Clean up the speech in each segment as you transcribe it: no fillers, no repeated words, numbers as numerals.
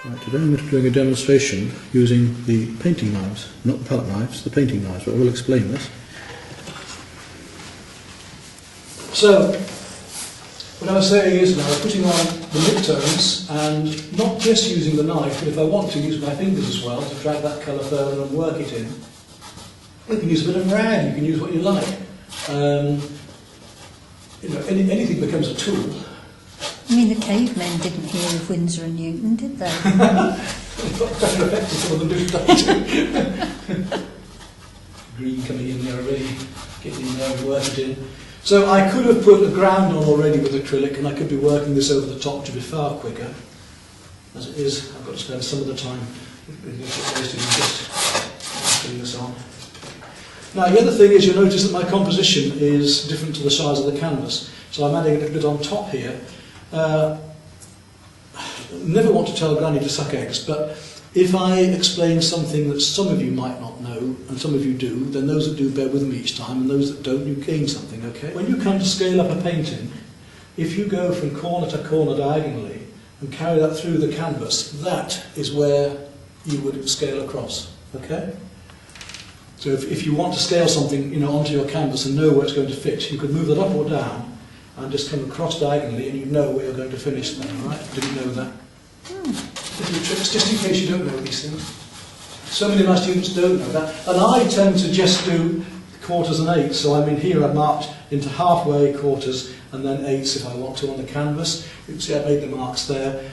Right, today I'm doing a demonstration using the painting knives, not the palette knives, the painting knives, but I will explain this. So, what I was saying is now, putting on the midtones and not just using the knife, but if I want to use my fingers as well to drag that colour further and work it in. You can use a bit of rag, you can use what you like. Anything becomes a tool. I mean, the cavemen didn't hear of Winsor and Newton, did they? They've got better effect than some of them do today. Green coming in there already, getting in there and working it in. So I could have put a ground on already with acrylic, and I could be working this over the top to be far quicker. As it is, I've got to spend some of the time wasted in just putting this on. Now the other thing is, you'll notice that my composition is different to the size of the canvas. So I'm adding a little bit on top here. Never want to tell Granny to suck eggs, but if I explain something that some of you might not know, and some of you do, then those that do bear with me each time, and those that don't, you gain something, okay? When you come to scale up a painting, if you go from corner to corner diagonally and carry that through the canvas, that is where you would scale across, okay? So if you want to scale something, onto your canvas and know where it's going to fit, you could move that up or down and just come across diagonally, and you know where you're going to finish then, right? Didn't know that. Little tricks, just in case you don't know these things. So many of my students don't know that. And I tend to just do quarters and eighths. So here I've marked into halfway, quarters, and then eighths if I want to on the canvas. You can see I've made the marks there.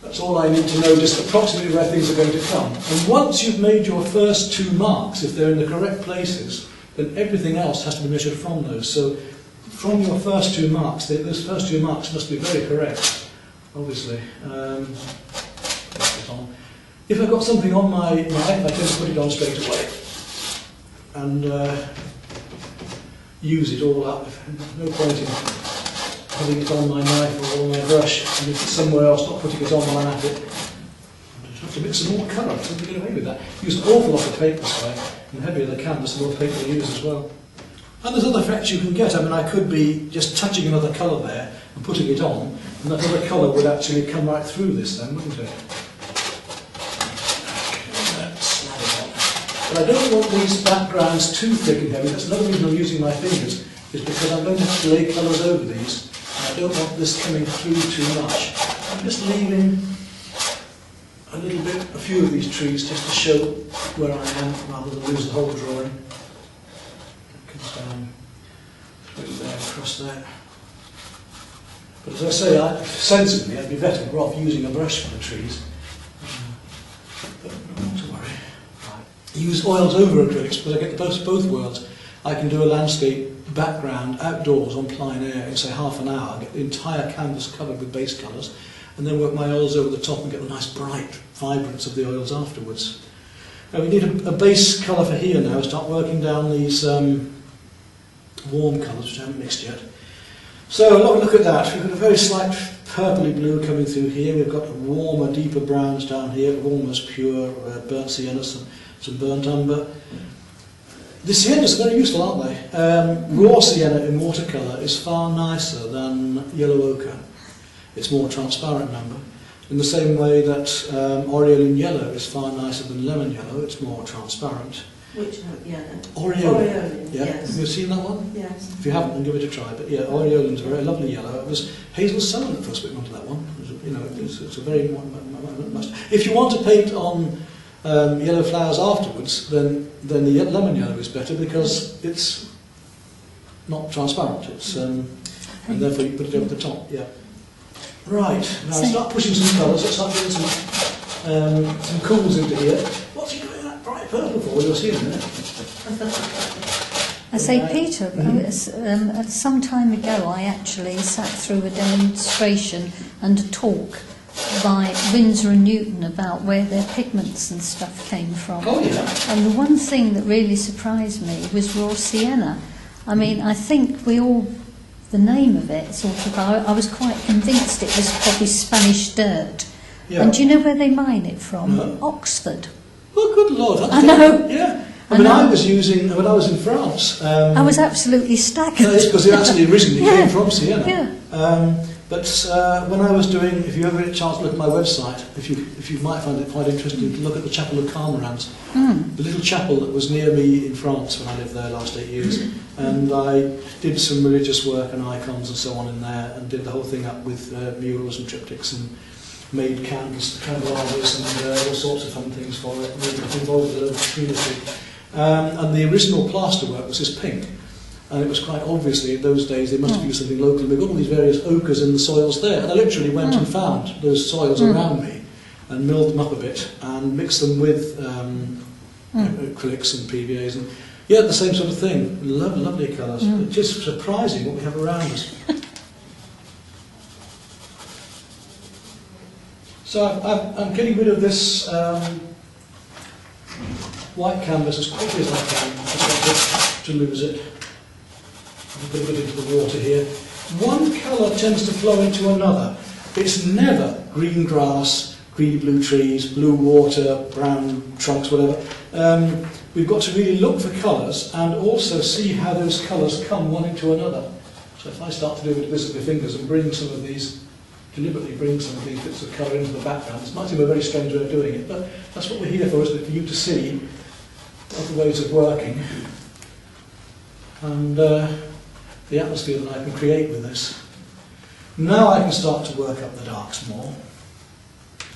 That's all I need to know, just approximately where things are going to come. And once you've made your first two marks, if they're in the correct places, then everything else has to be measured from those. So from your first two marks, those first two marks must be very correct, obviously. If I've got something on my knife, I tend to put it on straight away and use it all up. No point in having it on my knife or on my brush, and if it's somewhere else, not putting it on while I'm at it. I just have to mix some more colour, so to get away with that. Use an awful lot of paint this way, and the heavier the canvas, the more paint I use as well. And there's other effects you can get. I could be just touching another colour there and putting it on, and that other colour would actually come right through this then, wouldn't it? But I don't want these backgrounds too thick and heavy. That's another reason I'm using my fingers, is because I'm going to have to lay colours over these. And I don't want this coming through too much. I'm just leaving a few of these trees just to show where I am, rather than lose the whole drawing. Comes down through there, across there. But as I say, sensibly, I'd be better off using a brush for the trees. But not to worry. I use oils over acrylics because I get both worlds. I can do a landscape background outdoors on plein air in, say, half an hour, get the entire canvas covered with base colours, and then work my oils over the top and get the nice bright vibrance of the oils afterwards. Now we need a base colour for here now. Start working down these warm colours, which I haven't mixed yet. So look at that. We've got a very slight purpley blue coming through here. We've got warmer, deeper browns down here, almost pure burnt sienna, some burnt umber. The siennas are very useful, aren't they? Raw sienna in watercolour is far nicer than yellow ochre. It's more transparent number. In the same way that Aureolin yellow is far nicer than lemon yellow, it's more transparent. Which yellow? Aureolin. Yeah. Yes. Have you seen that one? Yes. If you haven't, then give it a try. But yeah, Aureolin's a very lovely yellow. It was Hazel Salmon that first went onto that one. It's a very much. If you want to paint on yellow flowers afterwards, then the lemon yellow is better because it's not transparent. It's and therefore you put it over the top. Yeah. Right. Now start pushing some colours. Let's start getting some cools into here. What's he doing that bright purple for? You'll see in a minute. I say, Peter, some time ago I actually sat through a demonstration and a talk by Winsor and Newton about where their pigments and stuff came from. Oh yeah. And the one thing that really surprised me was raw sienna. I think the name of it, I was quite convinced it was probably Spanish dirt. Yeah. And do you know where they mine it from? No. Oxford. Oh, good Lord. I know. Yeah. When I was in France. I was absolutely staggered. No, it's because it actually originally came from Siena. Yeah. But when I was doing, if you ever get a chance to look at my website, if you might find it quite interesting to look at the Chapel of Carmerans, the little chapel that was near me in France when I lived there last 8 years, and I did some religious work and icons and so on in there, and did the whole thing up with murals and triptychs, and made candelabras and all sorts of fun things for it, and we got involved with the local community. And the original plasterwork was this pink. And it was quite obviously in those days they must have used something local. We've got all these various ochres in the soils there, and I literally went and found those soils around me and milled them up a bit and mixed them with acrylics and PVAs, and yeah, the same sort of thing. Lovely colours. It's just surprising what we have around us. So I'm getting rid of this white canvas as quickly as I can. I just want to lose it. A bit into the water here. One colour tends to flow into another. It's never green grass, greeny blue trees, blue water, brown trunks, whatever. We've got to really look for colours and also see how those colours come one into another. So if I start to do this with my fingers and deliberately bring some of these bits of colour into the background, it might seem a very strange way of doing it, but that's what we're here for, isn't it? For you to see other ways of working. And the atmosphere that I can create with this. Now I can start to work up the darks more.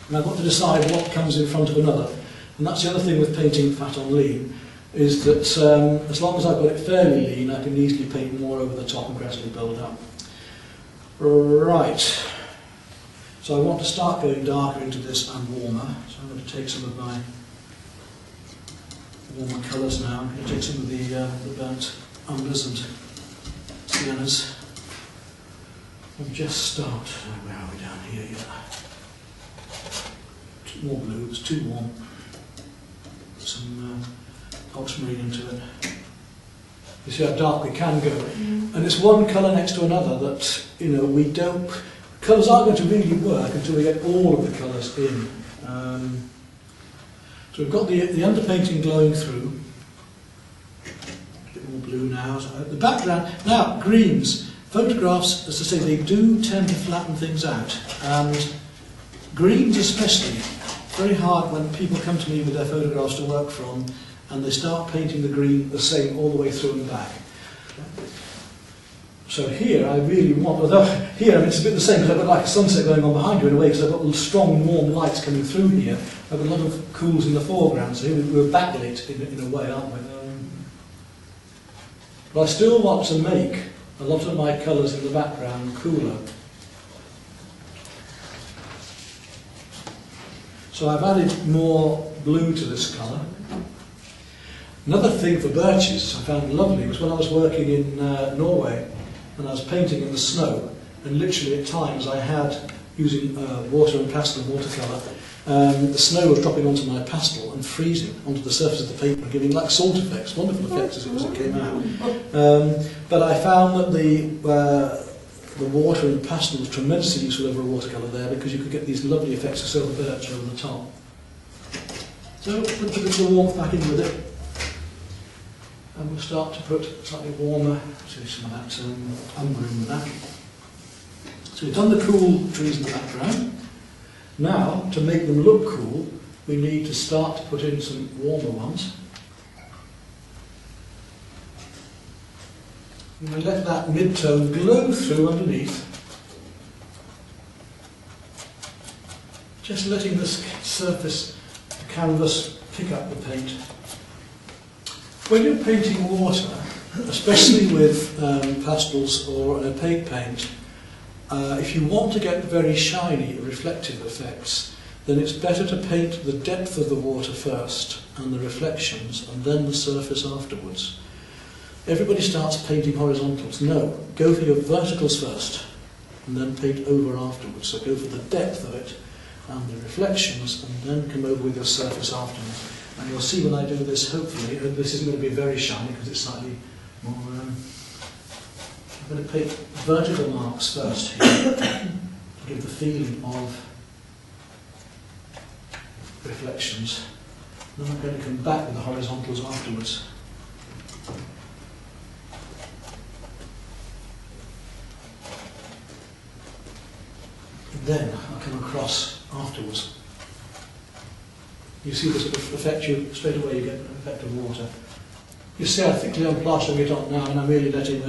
And I've got to decide what comes in front of another. And that's the other thing with painting fat on lean, is that as long as I've got it fairly lean, I can easily paint more over the top and gradually build up. Right. So I want to start going darker into this and warmer. So I'm going to take some of my warmer colours now. I'm going to take some of the burnt umbers and siennas and just start. Where are we down here? Yeah. More blue, it's too warm. Put some ultramarine into it. You see how dark we can go. And it's one colour next to another that, we don't. Colours aren't going to really work until we get all of the colours in. So we've got the underpainting glowing through. More blue now. The background, now greens. Photographs, as I say, they do tend to flatten things out, and greens especially, very hard when people come to me with their photographs to work from and they start painting the green the same all the way through and back. So here I really want, although here it's a bit the same because I've got like a sunset going on behind you in a way, because I've got strong warm lights coming through here. I've got a lot of cools in the foreground, so here we're backlit in a way, aren't we? But I still want to make a lot of my colours in the background cooler. So I've added more blue to this colour. Another thing for birches I found lovely was when I was working in Norway and I was painting in the snow, and literally at times I had, using water and pastel and watercolour, the snow was dropping onto my pastel and freezing onto the surface of the paper, giving like salt effects, wonderful effects as it came out. But I found that the water and pastel was tremendously useful over a watercolour there, because you could get these lovely effects of silver birch over the top. So put a bit of the warmth back in with it, and we'll start to put slightly warmer, so some of that umber in with that. So we've done the cool trees in the background. Now, to make them look cool, we need to start to put in some warmer ones. And we let that mid-tone glow through underneath. Just letting this surface, the canvas, pick up the paint. When you're painting water, especially with pastels or an opaque paint, if you want to get very shiny, reflective effects, then it's better to paint the depth of the water first and the reflections, and then the surface afterwards. Everybody starts painting horizontals. No, go for your verticals first and then paint over afterwards. So go for the depth of it and the reflections, and then come over with your surface afterwards. And you'll see when I do this, hopefully, this isn't going to be very shiny because it's slightly more... I'm going to paint vertical marks first here to give the feeling of reflections. Then I'm going to come back with the horizontals afterwards. then I come across afterwards. You see this effect, straight away you get an effect of water. You see how thickly I'm plastering it on now, and I'm really letting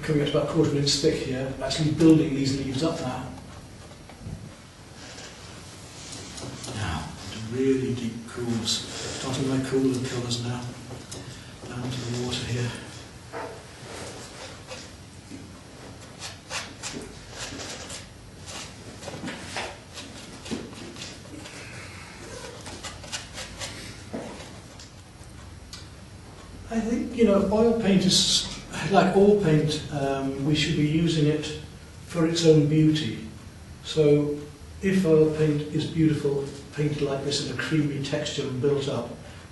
coming up to about a quarter of an inch thick here, actually building these leaves up now. Now, into really deep cools. Starting my cooler colours now, down to the water here. I think, oil paint is, like all paint, we should be using it for its own beauty. So if oil paint is beautiful, painted like this in a creamy texture and built up,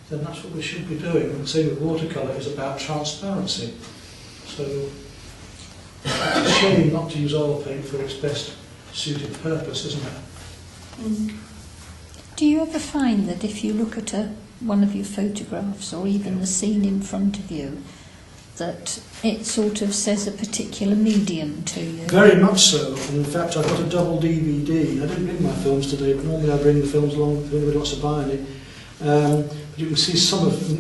then that's what we should be doing. And the same with watercolour is about transparency. So it's a shame not to use oil paint for its best suited purpose, isn't it? Mm. Do you ever find that if you look at one of your photographs or even the scene in front of you, that it sort of says a particular medium to you? Very much so. And in fact, I've got a double DVD. I didn't bring my films today, but normally I bring the films along if anybody wants to buy any. But you can see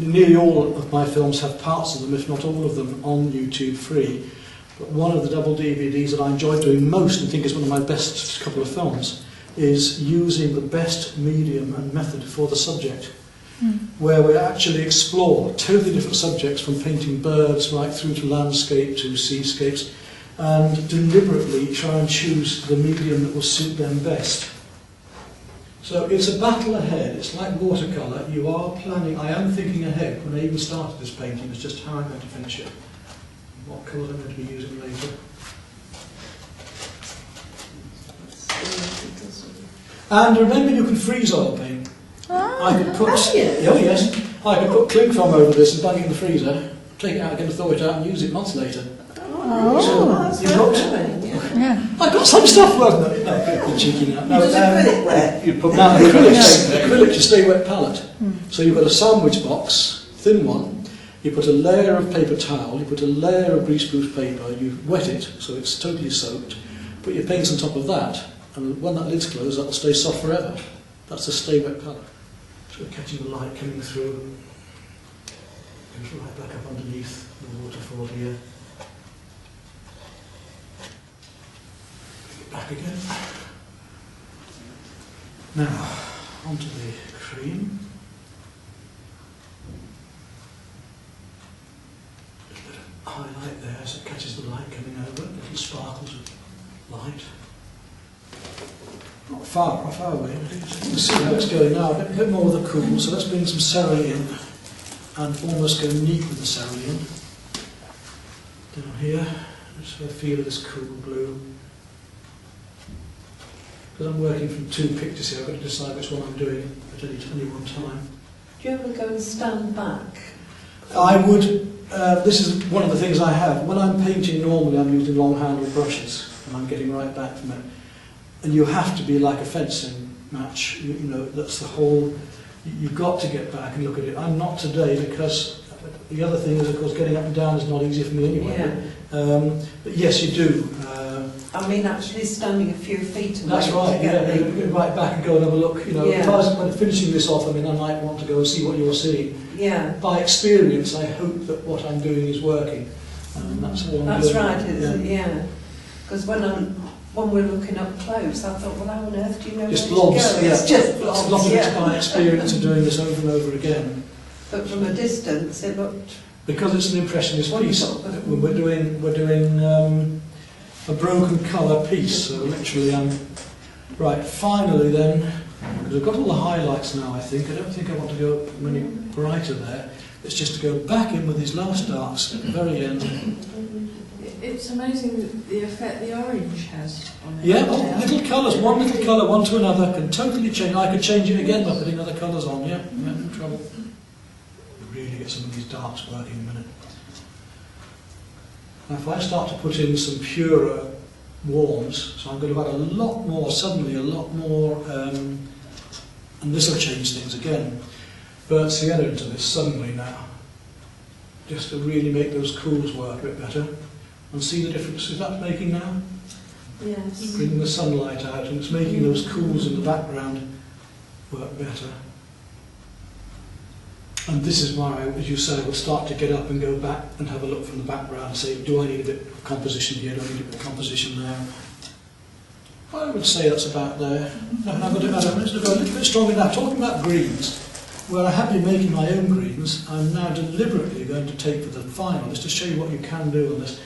nearly all of my films have parts of them, if not all of them, on YouTube free. But one of the double DVDs that I enjoy doing most and think is one of my best couple of films is using the best medium and method for the subject. Where we actually explore totally different subjects, from painting birds right through to landscape to seascapes, and deliberately try and choose the medium that will suit them best. So it's a battle ahead. It's like watercolour. You are planning. I am thinking ahead when I even started this painting as just how I'm going to finish it, what colours I'm going to be using later. And remember, you can freeze oil paint. I could put, oh yes, I could put cling film over this and bang it in the freezer, take it out again, thaw it out, and use it months later. Oh, so you've got, Yeah. I've got some stuff, wasn't it? No, you're cheeky now. No, does acrylic wet? You put now acrylic to stay wet palette. So you've got a sandwich box, thin one. You put a layer of paper towel. You put a layer of greaseproof paper. You wet it so it's totally soaked. Put your paints on top of that, and when that lid's closed, that will stay soft forever. That's a stay wet palette. So we're catching the light coming through. Goes right back up underneath the waterfall here. Bring it back again. Now, onto the cream. Just a bit of highlight there so it catches the light coming over, little sparkles of light. Not far away, but you can see how it's going now. A bit more with the cool, so let's bring some cerulean and almost go neat with the cerulean. Down here, just for a feel of this cool blue. Because I'm working from two pictures here, I've got to decide which one I'm doing at any one time. Do you ever go and stand back? I would, this is one of the things I have. When I'm painting normally, I'm using long handled brushes, and I'm getting right back from it. And you have to be like a fencing match, you know, that's the whole, you've got to get back and look at it. I'm not today because the other thing is, of course, getting up and down is not easy for me anyway. Yeah. But yes, you do. I mean, actually standing a few feet away. That's right, to get yeah, the... go right back and go and have a look. You know, Yeah. if I was when finishing this off, I mean, I might want to go and see what you're seeing. Yeah. By experience, I hope that what I'm doing is working. That's all I'm That's doing. right, yeah. Because when we're looking up close, I thought, well, how on earth do you know Just where blobs, to go? yeah. It's just blobs, A lot of it's yeah. by experience of doing this over and over again. But from a distance, it looked... Because it's an impressionist piece. We're doing a broken colour piece, so literally right, finally then, because I've got all the highlights now, I think. I don't think I want to go any brighter there. It's just to go back in with these last darks at the very end. It's amazing the effect the orange has on it. Yeah, little colours, one little colour, one to another, can totally change. I could change it again by putting other colours on, yeah, no trouble. Really get some of these darks working in a minute. Now if I start to put in some purer warms, so I'm going to add a lot more, suddenly a lot more, and this will change things again. Burnt sienna into this suddenly now, just to really make those cools work a bit better. And see the difference is that making now? Yes. bringing the sunlight out, and it's making those cools in the background work better. And this is why, as you say, we'll start to get up and go back and have a look from the background and say, do I need a bit of composition here, do I need a bit of composition there? I would say that's about there. No, I've got to go a little bit stronger now. Talking about greens, where I have been making my own greens, I'm now deliberately going to take for the final, just to show you what you can do on this.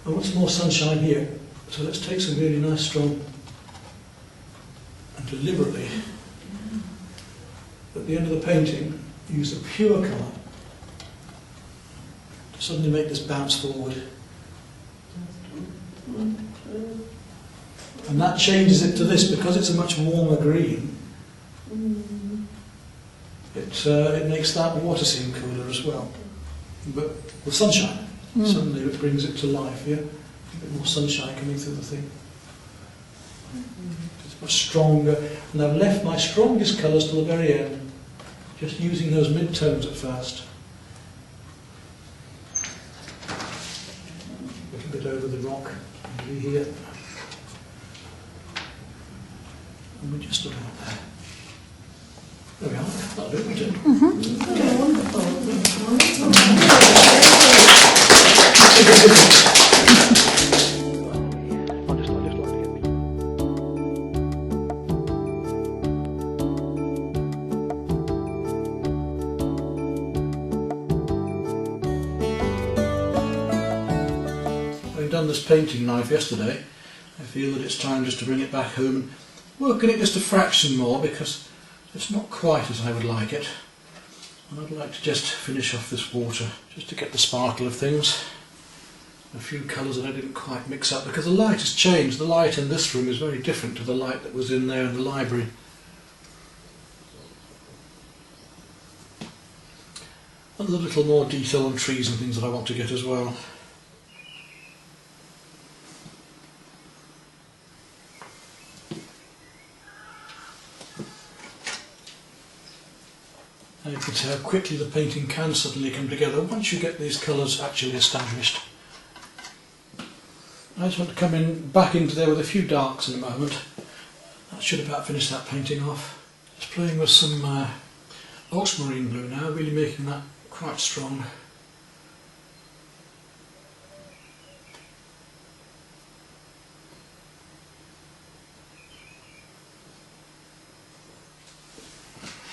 I want some more sunshine here, so let's take some really nice, strong, and deliberately, at the end of the painting, use a pure colour to suddenly make this bounce forward. And that changes it to this, because it's a much warmer green. It makes that water seem cooler as well. But with sunshine, suddenly it brings it to life, yeah? A bit more sunshine coming through the thing. It's much stronger. And I've left my strongest colours till the very end, just using those mid-tones at first. A little bit over the rock, maybe here. And we're just about there. There we are. That'll do it, won't it? Having done this painting knife yesterday, I feel that it's time just to bring it back home and work on it just a fraction more, because it's not quite as I would like it. And I'd like to just finish off this water, just to get the sparkle of things. A few colours that I didn't quite mix up, because the light has changed. The light in this room is very different to the light that was in there in the library. And there's a little more detail on trees and things that I want to get as well. And you can see how quickly the painting can suddenly come together once you get these colours actually established. I just want to come back into there with a few darks in a moment. That should about finish that painting off. Just playing with some ultramarine blue now, really making that quite strong.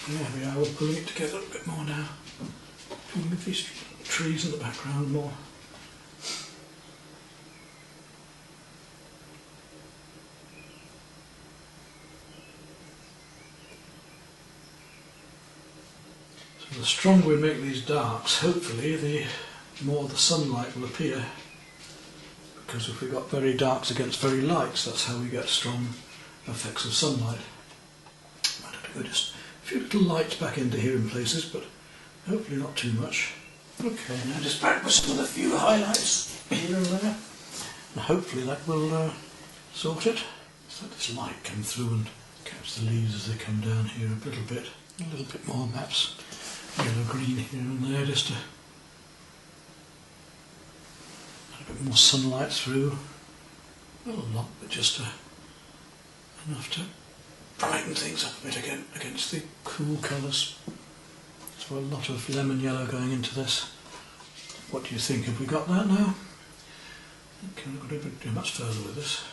There we are, we're pulling it together a bit more now. Pulling with these trees in the background more. So the stronger we make these darks, hopefully the more the sunlight will appear. Because if we've got very darks against very lights, that's how we get strong effects of sunlight. Might have to go just a few little lights back into here in places, but hopefully not too much. Okay, now just back with some of the few highlights here and there. And hopefully that will sort it. Just let this light come through and catch the leaves as they come down here a little bit. A little bit more perhaps yellow-green here and there, just to add a bit more sunlight through. Not a lot, but just enough to brighten things up a bit again against the cool colours. So a lot of lemon yellow going into this. What do you think? Have we got that now? Okay, we've got to do much further with this.